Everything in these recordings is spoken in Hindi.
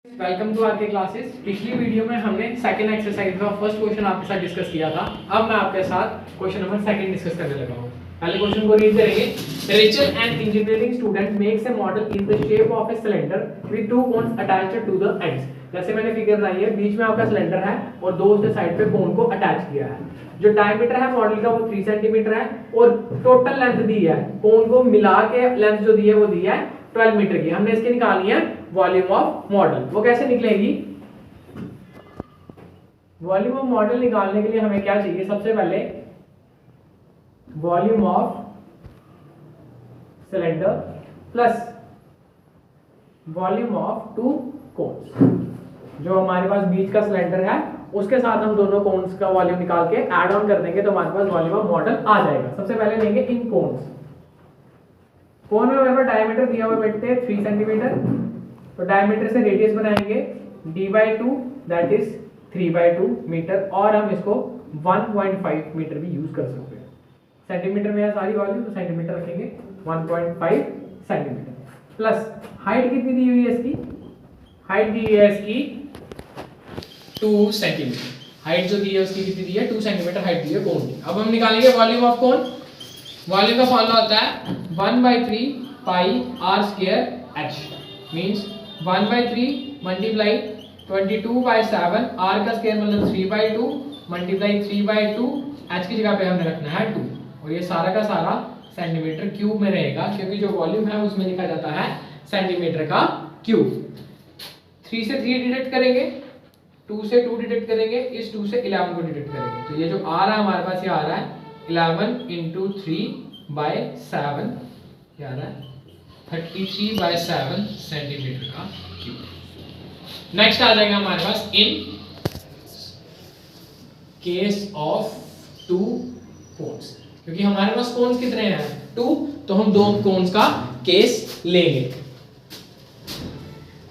वेलकम टू आर के क्लासेस। पिछली वीडियो में हमने सेकंड एक्सरसाइज का फर्स्ट क्वेश्चन आपके साथ डिस्कस किया था। अब मैं आपके साथ क्वेश्चन नंबर सेकंड डिस्कस करने लगा हूं। पहले क्वेश्चन को रीड करेंगे। Rachel an engineering student makes a model in the shape of a cylinder with two cones attached to the ends. जैसे मैंने फिगर बनाई है, बीच में आपका सिलेंडर है और दो उसके साइड पे कोन को अटैच किया है। जो डायमीटर है मॉडल का वो 3 सेंटीमीटर है और टोटल लेंथ दी है, कोन को मिला के लेंथ जो दी है वो दी है 12 मीटर की। हमने इसकी निकालनी है वॉल्यूम ऑफ मॉडल। वो कैसे निकलेगी? वॉल्यूम ऑफ मॉडल निकालने के लिए हमें क्या चाहिए? सबसे पहले volume of cylinder plus volume of to cons. जो हमारे पास बीच का सिलेंडर है उसके साथ हम दोनों कोन्स का वॉल्यूम निकाल के ऐड ऑन कर देंगे तो हमारे पास वॉल्यूम ऑफ मॉडल आ जाएगा। सबसे पहले लेंगे इन कोन्स। कोन में हमारे पास डायमीटर दिया हुआ बैठते 3 सेंटीमीटर, तो डायमीटर से रेडियस बनाएंगे d/2 दैट इज 3/2 मीटर, और हम इसको 1.5 मीटर भी यूज कर सकते हैं। सेंटीमीटर में है सारी वैल्यू तो सेंटीमीटर रखेंगे 1.5 सेंटीमीटर। प्लस हाइट कितनी दी हुई है इसकी? हाइट दी है इसकी 2 सेंटीमीटर। हाइट जो दी है उसकी कितनी दी है? 2 सेंटीमीटर हाइट दी है कोन की। अब हम निकालेंगे वॉल्यूम ऑफ कोन। वॉल्यूम का फॉर्मूला होता है 1/3 पाई r square h means 1/3 multiply 22/7 r का स्क्वायर मतलब 3/2 मल्टीप्लाई 3/2 h की जगह पे हमने रखना है 2 और ये सारा का सारा सेंटीमीटर क्यूब में रहेगा क्योंकि जो वॉल्यूम है उसमें लिखा जाता है सेंटीमीटर का क्यूब। 3 से 3 डिडक्ट करेंगे, 2 से 2 डिडक्ट करेंगे, इस 2 से 11 को डिडक्ट करेंगे तो ये जो आ रहा है हमारे पास ये आ रहा है 11 × 3/7 क्या आ रहा है 33/7 सेंटीमीटर का क्यूब। नेक्स्ट आ जाएगा हमारे पास इन केस ऑफ 2 कोन्स। क्योंकि हमारे पास कोन्स कितने हैं? 2, तो हम 2 कोन्स का केस लेंगे।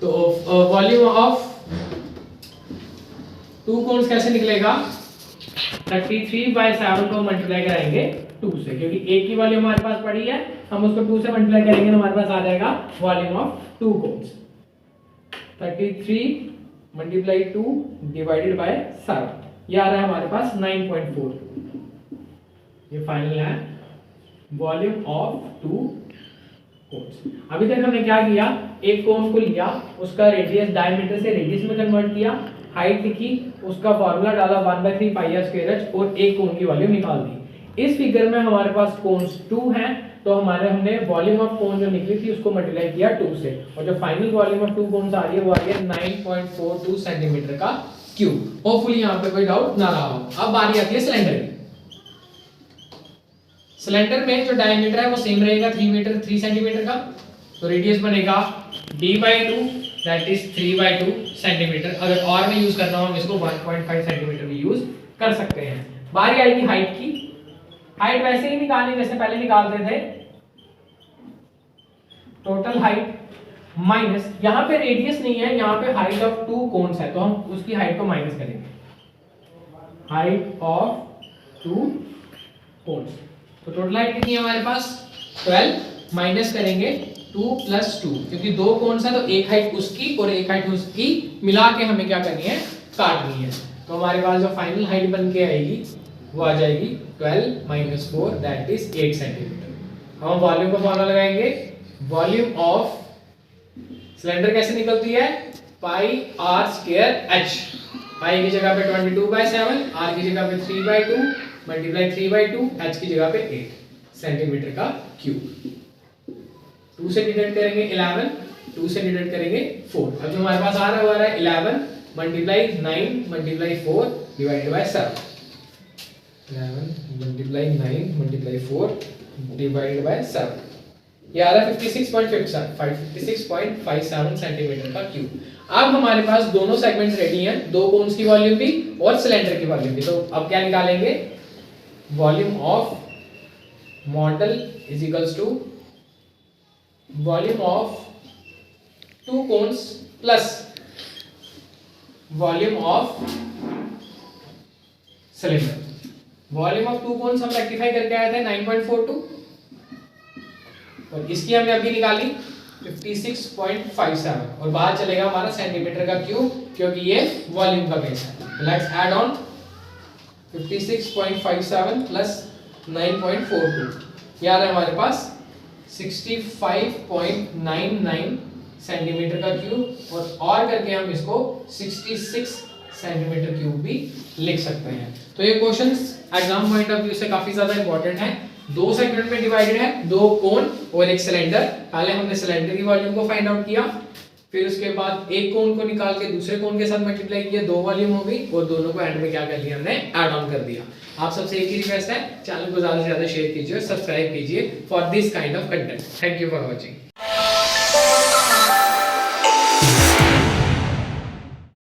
तो वॉल्यूम ऑफ 2 कोन्स कैसे निकलेगा? 33/7 को मल्टीप्लाई कराएंगे 2 से, क्योंकि एक की वॉल्यूम हमारे पास पड़ी है, हम उसको 2 से मल्टीप्लाई करेंगे तो हमारे पास आ जाएगा volume of 2 cones. 33 multiply 2 divided by 7 ये आ रहा है हमारे पास 9.4। ये फाइनल है वॉल्यूम ऑफ 2 कोन्स। अभी तक हमने क्या किया? एक कोन को लिया, उसका रेडियस डायमीटर से रेडियस में कन्वर्ट किया, हाइट लिखी, उसका फार्मूला डाला 1/3 पाई r स्क्वायर h और एक कोन की वॉल्यूम निकाल दी। इस फिगर में हमारे पास कोन्स 2 हैं तो हमने वॉल्यूम ऑफ कोन जो निकली थी उसको मल्टीप्लाई किया 2 से और जो फाइनल वॉल्यूम ऑफ 2 कोन्स आ रही है वो आ रही है 9.42 सेंटीमीटर का क्यूब। होपफुली यहां पे कोई डाउट ना रहा हो। अब बारी आती है सिलेंडर की। सिलेंडर में जो डायमीटर है वो सेम रहेगा 3 सेंटीमीटर का, तो रेडियस बनेगा d/2 दैट इज 3/2 सेंटीमीटर। अगर और में यूज करना हो हम इसको 1.5 सेंटीमीटर भी यूज कर सकते हैं। बारी आएगी हाइट की। हाइट वैसे ही निकालनी जैसे पहले निकालते थे, टोटल हाइट माइनस, यहाँ पे रेडियस नहीं है, यहाँ पे हाइट ऑफ 2 कोन्स है तो हम उसकी हाइट को माइनस करेंगे। हाइट ऑफ 2 कोन्स, तो टोटल हाइट कितनी है हमारे पास? 12 माइनस करेंगे 2 + 2 क्योंकि 2 कोन्स है तो एक हाइट उसकी और एक हाइट उसकी मिला के हमें क्या करनी है? काटनी है। तो हमारे पास जो फाइनल हाइट बन के आएगी वो आ जाएगी 12 - 4 दैट इज 8 सेंटीमीटर। हम वॉल्यूम का फॉर्मूला लगाएंगे। वॉल्यूम ऑफ सिलेंडर कैसे निकलती है? पाई r स्क्वायर h। पाई की जगह पे 22/7, r की जगह पे 3/2 मल्टीप्लाई 3/2, h की जगह पे 8 सेंटीमीटर का क्यूब। 2 से डिवाइड करेंगे 11, 2 से डिवाइड करेंगे 4। अब जो हमारे पास आ रहा है 11 multiply 9 multiply 4 divided by 7। 11 multiply 9 multiply 4 divided by 7 ये आ रहा है 56.57 सेंटीमीटर का क्यूब। अब हमारे पास दोनों सेगमेंट्स रेडी हैं, 2 कोन्स की वॉल्यूम भी और सिलेंडर की वॉल्यूम भी। तो अब क्या निकालेंगे? Volume of model is equals to volume of 2 cones plus volume of cylinder. Volume of 2 cones हम रेक्टिफाई करके आए थे 9.42 और इसकी हमने अभी निकाली 56.57 और बाहर चलेगा हमारा सेंटीमीटर का क्यूब, क्योंकि ये वॉल्यूम का बेस है। लेट्स ऐड ऑन 56.57 प्लस 9.42, यार है हमारे पास 65.99 सेंटीमीटर का क्यूब, और करके हम इसको 66 सेंटीमीटर क्यूब भी लिख सकते हैं। तो ये questions exam point of view से काफी ज्यादा इंपॉर्टेंट है। दो सेगमेंट में डिवाइडेड है, दो कोन और एक सिलेंडर। पहले हमने सिलेंडर की वॉल्यूम को फाइंड आउट किया, फिर उसके बाद एक कोन को निकाल के दूसरे कोन के साथ मल्टीप्लाई किया, दो वॉल्यूम हो गई, और दोनों को एंड में क्या कर लिया हमने, ऐड ऑन कर दिया। आप सबसे एक ही रिक्वेस्ट है, चैनल को ज्यादा से ज्यादा शेयर कीजिए, सब्सक्राइब कीजिए for this kind of content. Thank you for watching.